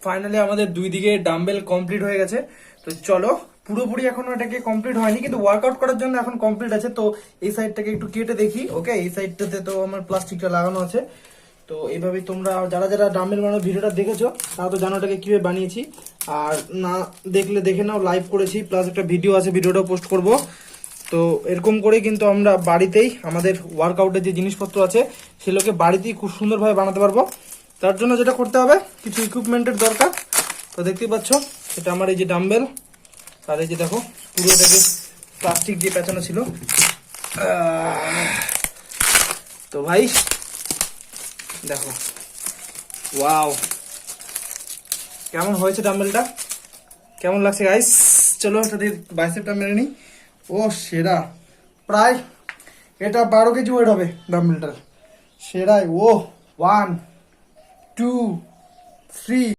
Finally আমাদের দুই দিকে ডাম্বেল কমপ্লিট হয়ে গেছে। তো চলো, পুরোপুরি এখনো এটাকে কমপ্লিট হয়নি, কিন্তু ওয়ার্কআউট করার জন্য এখন কমপ্লিট আছে। তো এই সাইডটাকে একটু কেটে দেখি। ওকে, এই সাইডটাতে তো আমার প্লাস্টিকটা লাগানো আছে। তো এইভাবেই তোমরা যারা যারা ডাম্বেল বানানোর ভিডিওটা দেখেছো তারা তো জানো এটাকে কিভাবে বানিয়েছি। আর না দেখলে দেখে নাও, লাইভ করেছি, প্লাস একটা ভিডিও আছে, ভিডিওটাও পোস্ট করব। তো এরকম করে কিন্তু আমরা বাড়িতেই আমাদের ওয়ার্কআউটের যে জিনিসপত্র আছে সেগুলোকে বাড়িতেই খুব সুন্দরভাবে বানাতে পারবো। তার জন্য যেটা করতে হবে, কিছু ইকুইপমেন্টের দরকার। তো দেখতেই পাচ্ছ, এটা আমার এই যে ডাম্বেল, আর এই যে দেখো পুরো এটাকে প্লাস্টিক দিয়ে পেঁচানো ছিল। তো ভাই দেখো, ওয়াও, কেমন হয়েছে ডাম্বেলটা, কেমন লাগছে গাইস? চলো এটা দিয়ে বাইসেপটা মেরে নিই। ও সেরা, প্রায় এটা 12 কেজি ওয়েট হবে ডাম্বেলটার। সেরাই। ও 1 2 3